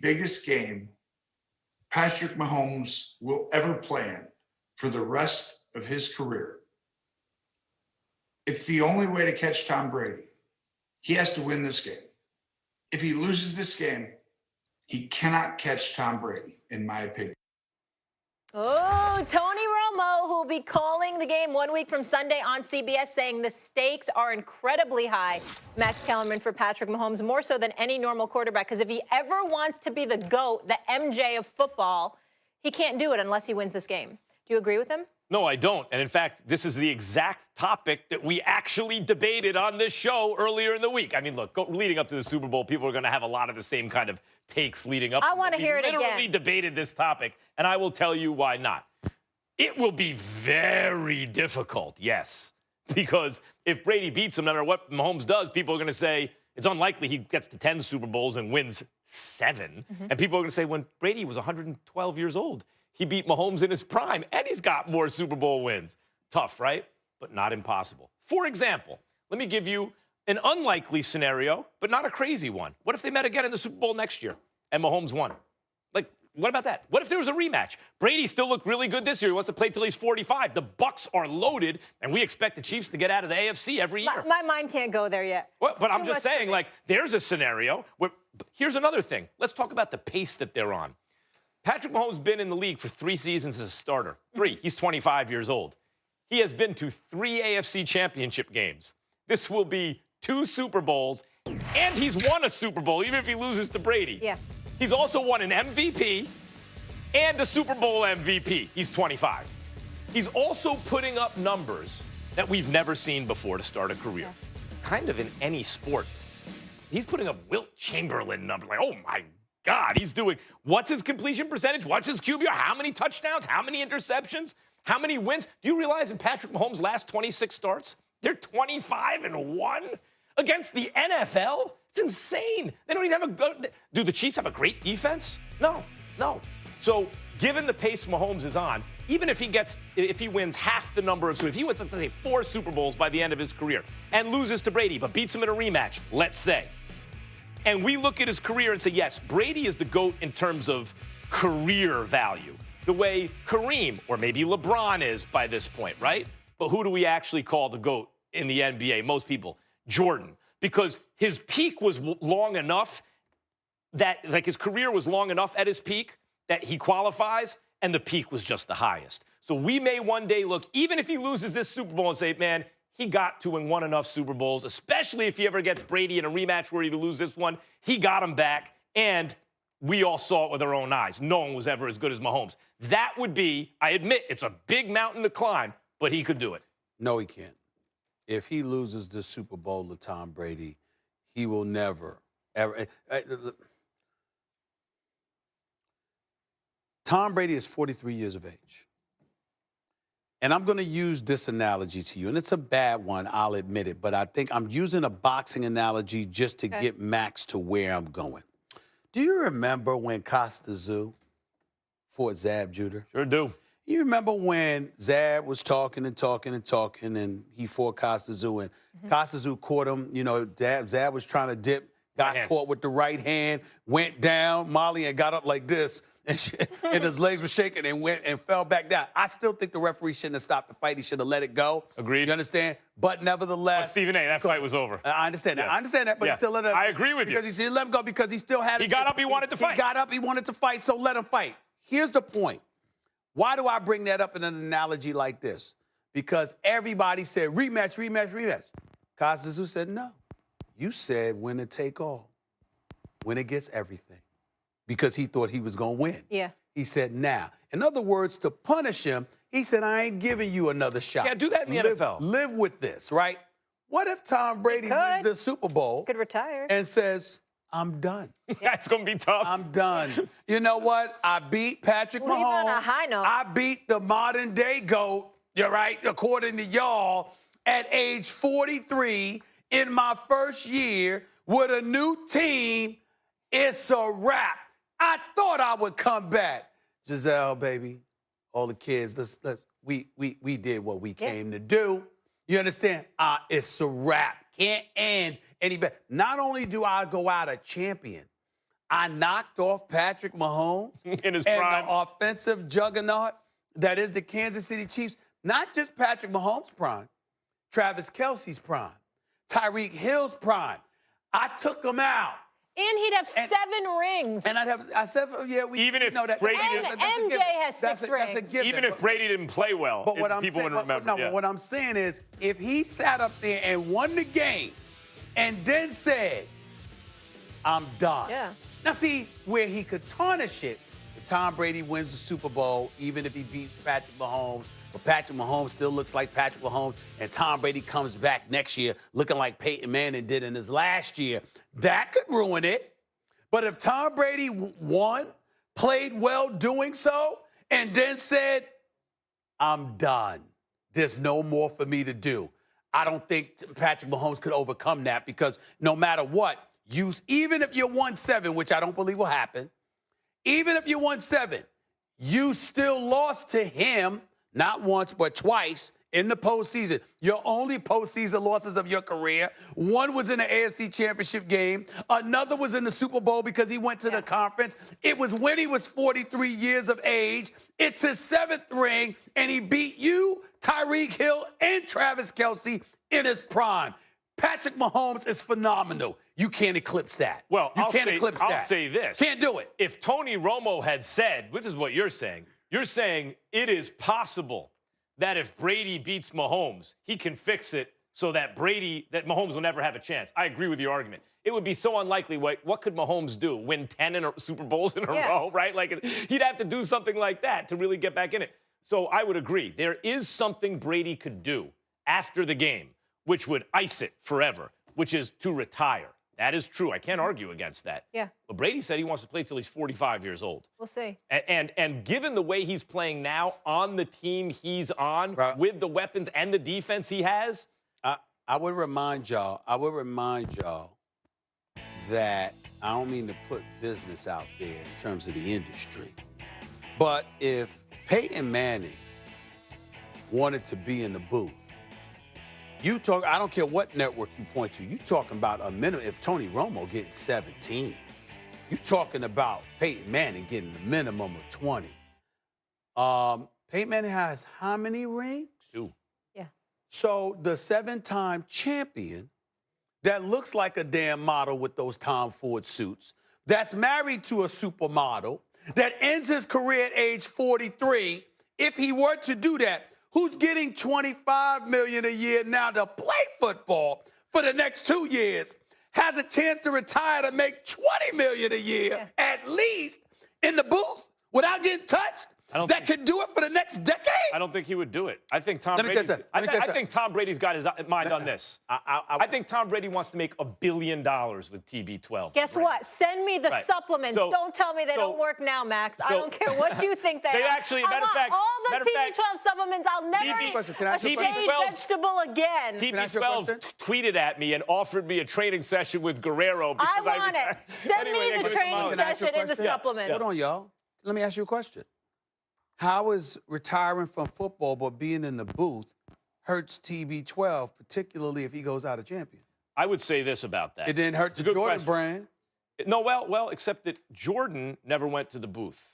biggest game Patrick Mahomes will ever play in for the rest of his career. It's the only way to catch Tom Brady. He has to win this game. If he loses this game, he cannot catch Tom Brady, in my opinion. Oh, Tony Romo, who will be calling the game 1 week from Sunday on CBS, saying the stakes are incredibly high. Max Kellerman for Patrick Mahomes, more so than any normal quarterback, because if he ever wants to be the GOAT, the MJ of football, he can't do it unless he wins this game. Do you agree with him? No, I don't. And in fact, this is the exact topic that we actually debated on this show earlier in the week. I mean, look, leading up to the Super Bowl, people are going to have a lot of the same kind of takes leading up. I want to hear it again. We literally debated this topic, and I will tell you why not. It will be very difficult, yes, because if Brady beats him, no matter what Mahomes does, people are going to say it's unlikely he gets to 10 Super Bowls and wins 7. And people are going to say when Brady was 112 years old, he beat Mahomes in his prime, and he's got more Super Bowl wins. Tough, right? But not impossible. For example, let me give you an unlikely scenario, but not a crazy one. What if they met again in the Super Bowl next year and Mahomes won? Like, what about that? What if there was a rematch? Brady still looked really good this year. He wants to play till he's 45. The Bucs are loaded, and we expect the Chiefs to get out of the AFC every year. My mind can't go there yet. Well, but I'm just saying, like, there's a scenario where here's another thing. Let's talk about the pace that they're on. Patrick Mahomes has been in the league for 3 seasons as a starter. 3. He's 25 years old. He has been to 3 AFC championship games. This will be 2 Super Bowls, and he's won a Super Bowl, even if he loses to Brady. Yeah. He's also won an MVP and a Super Bowl MVP. He's 25. He's also putting up numbers that we've never seen before to start a career. Yeah. Kind of in any sport. He's putting up Wilt Chamberlain numbers. Like, oh, my God, he's doing, what's his completion percentage? What's his QBR? How many touchdowns? How many interceptions? How many wins? Do you realize in Patrick Mahomes' last 26 starts, they're 25-1 against the NFL? It's insane. They don't even have a, do the Chiefs have a great defense? No. So given the pace Mahomes is on, even if he wins half the number of, so if he wins, let's say 4 Super Bowls by the end of his career and loses to Brady, but beats him in a rematch, let's say, and we look at his career and say, yes, Brady is the GOAT in terms of career value, the way Kareem or maybe LeBron is by this point, right? But who do we actually call the GOAT in the NBA? Most people, Jordan, because his peak was long enough that, like, his career was long enough at his peak that he qualifies, and the peak was just the highest. So we may one day look, even if he loses this Super Bowl, and say, man, he got to and won enough Super Bowls, especially if he ever gets Brady in a rematch where he'd lose this one. He got him back, and we all saw it with our own eyes. No one was ever as good as Mahomes. That would be, I admit, it's a big mountain to climb, but he could do it. No, he can't. If he loses the Super Bowl to Tom Brady, he will never, ever. Tom Brady is 43 years of age. And I'm going to use this analogy to you, and it's a bad one, I'll admit it, but I think I'm using a boxing analogy just to get Max to where I'm going. Do you remember when Costa Zoo fought Zab Judah? Sure do. You remember when Zab was talking, and he fought Costa Zoo, and Costa Zoo caught him. You know, Zab was trying to dip, got caught with the right hand, went down. Molly and got up like this, and his legs were shaking and went and fell back down. I still think the referee shouldn't have stopped the fight. He should have let it go. Agreed. You understand? But nevertheless, Stephen A., that fight was over. I understand that. Yeah. I understand that, but he still let it. I agree with you. Because he still let him go because he still had. He got up. He wanted to fight. He got up. He wanted to fight. So let him fight. Here's the point. Why do I bring that up in an analogy like this? Because everybody said rematch, rematch, rematch. Costa Zoo said no. You said winner take all. Winner gets everything. Because he thought he was going to win. Yeah. He said now. In other words, to punish him, he said, I ain't giving you another shot. Yeah, do that in the NFL. Live with this, right? What if Tom Brady wins the Super Bowl? Could retire. And says, I'm done. That's going to be tough. I'm done. You know what? I beat Patrick Mahomes. On a high note. I beat the modern day GOAT, you're right, according to y'all, at age 43 in my first year with a new team. It's a wrap. I thought I would come back. Giselle, baby, all the kids, we did what we came to do. You understand? It's a wrap. Can't end any better. Not only do I go out a champion, I knocked off Patrick Mahomes In his and prime. the offensive juggernaut that is the Kansas City Chiefs. Not just Patrick Mahomes' prime, Travis Kelce's prime, Tyreek Hill's prime. I took them out. And he'd have 7 rings. And I said, yeah, we Even if know that. Brady And didn't- MJ has 6 That's rings. a given. Even if Brady didn't play well, But what I'm people saying, wouldn't remember. No, yeah. but what I'm saying is, if he sat up there and won the game, and then said, "I'm done." Yeah. Now see where he could tarnish it. If Tom Brady wins the Super Bowl, even if he beats Patrick Mahomes, but Patrick Mahomes still looks like Patrick Mahomes, and Tom Brady comes back next year looking like Peyton Manning did in his last year, that could ruin it. But if Tom Brady won, played well doing so, and then said, "I'm done. There's no more for me to do," I don't think Patrick Mahomes could overcome that, because no matter what, even if you won 7, which I don't believe will happen, even if you won 7, you still lost to him not once but twice in the postseason. Your only postseason losses of your career. One was in the AFC Championship game. Another was in the Super Bowl because he went to the conference. It was when he was 43 years of age. It's his 7th ring, and he beat you, Tyreek Hill, and Travis Kelce in his prime. Patrick Mahomes is phenomenal. You can't eclipse that. Well, you can't eclipse that. I'll say this. Can't do it. If Tony Romo had said, this is what you're saying it is possible that if Brady beats Mahomes, he can fix it so that Mahomes will never have a chance. I agree with your argument. It would be so unlikely. What could Mahomes do? Win 10 Super Bowls in a row, right? Like, he'd have to do something like that to really get back in it. So I would agree. There is something Brady could do after the game, which would ice it forever, which is to retire. That is true. I can't argue against that. Yeah. But Brady said he wants to play till he's 45 years old. We'll see. And given the way he's playing now on the team he's on, with the weapons and the defense he has, I would remind y'all that I don't mean to put business out there in terms of the industry, but if Peyton Manning wanted to be in the booth, I don't care what network you point to, you talking about a minimum. If Tony Romo getting 17, you talking about Peyton Manning getting a minimum of 20. Peyton Manning has how many rings? 2. Yeah. So the 7-time champion that looks like a damn model with those Tom Ford suits, that's married to a supermodel, that ends his career at age 43, if he were to do that, who's getting $25 million a year now to play football for the next 2 years, has a chance to retire to make $20 million a year at least in the booth without getting touched? That could do it for the next decade? I don't think he would do it. I think Tom Let me Brady's, tell you something. I think Tom Brady's got his mind on this. I think Tom Brady wants to make $1 billion with TB12. Guess what? Send me the supplements. So- don't tell me they don't work now, Max. I don't care what you think they are. actually, I matter of want fact- all the matter of fact, TB12 supplements. I'll never TB eat question. Can I a ask you a shade question? vegetable again. I ask you a TB12 question? tweeted at me and offered me a training session with Guerrero. I want it. Send Anyway, me the give it to training Mom. Can I ask you a session and the question? supplements. Hold on, y'all. Let me ask you a question. How is retiring from football but being in the booth hurts TB12, particularly if he goes out a champion? I would say this about that. It didn't hurt It's a the good Jordan question. brand. No, well, except that Jordan never went to the booth.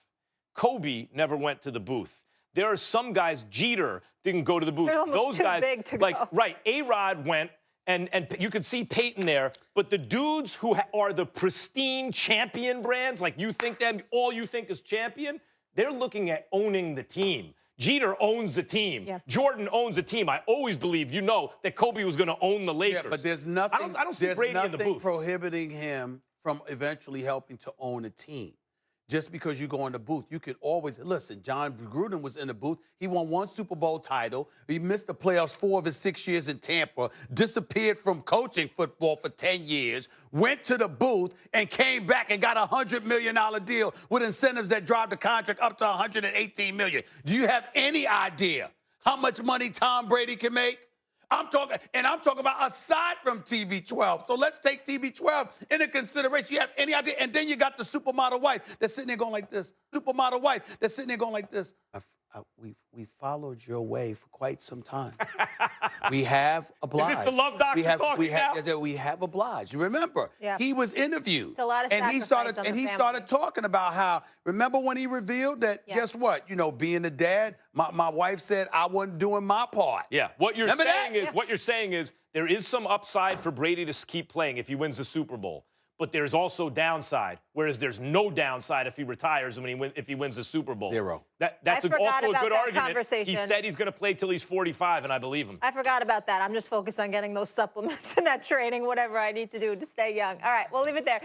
Kobe never went to the booth. There are some guys, Jeter didn't go to the booth. They're almost Those too guys, big to like, go. right, A-Rod went, and you could see Peyton there, but the dudes who are the pristine champion brands, like you think them, all you think is champion, they're looking at owning the team. Jeter owns the team. Yeah. Jordan owns the team. I always believed, that Kobe was going to own the Lakers. Yeah, but there's nothing, I don't see there's Brady in the nothing booth. prohibiting him from eventually helping to own a team. Just because you go in the booth, you could always listen. John Gruden was in the booth. He won 1 Super Bowl title. He missed the playoffs 4 of his 6 years in Tampa. Disappeared from coaching football for 10 years. Went to the booth and came back and got a $100 million deal with incentives that drive the contract up to $118 million. Do you have any idea how much money Tom Brady can make? I'm talking about aside from TB12. So let's take TB12 into consideration. You have any idea? And then you got the supermodel wife that's sitting there going like this. Supermodel wife that's sitting there going like this. We followed your way for quite some time. We have obliged. Is this the love doctor talking now? We have obliged. Remember, Yeah. he was interviewed. It's a lot of and he sacrifice started on and the he family. started talking about how, remember when he revealed that, Yeah. guess what? You know, being a dad, my wife said I wasn't doing my part. Yeah, what you're Remember saying that? is what you're saying is there is some upside for Brady to keep playing if he wins the Super Bowl, but there's also downside. Whereas there's no downside if he retires if he wins the Super Bowl. Zero. That's I forgot also a about good that argument. conversation. He said he's going to play till he's 45, and I believe him. I forgot about that. I'm just focused on getting those supplements and that training, whatever I need to do to stay young. All right, we'll leave it there.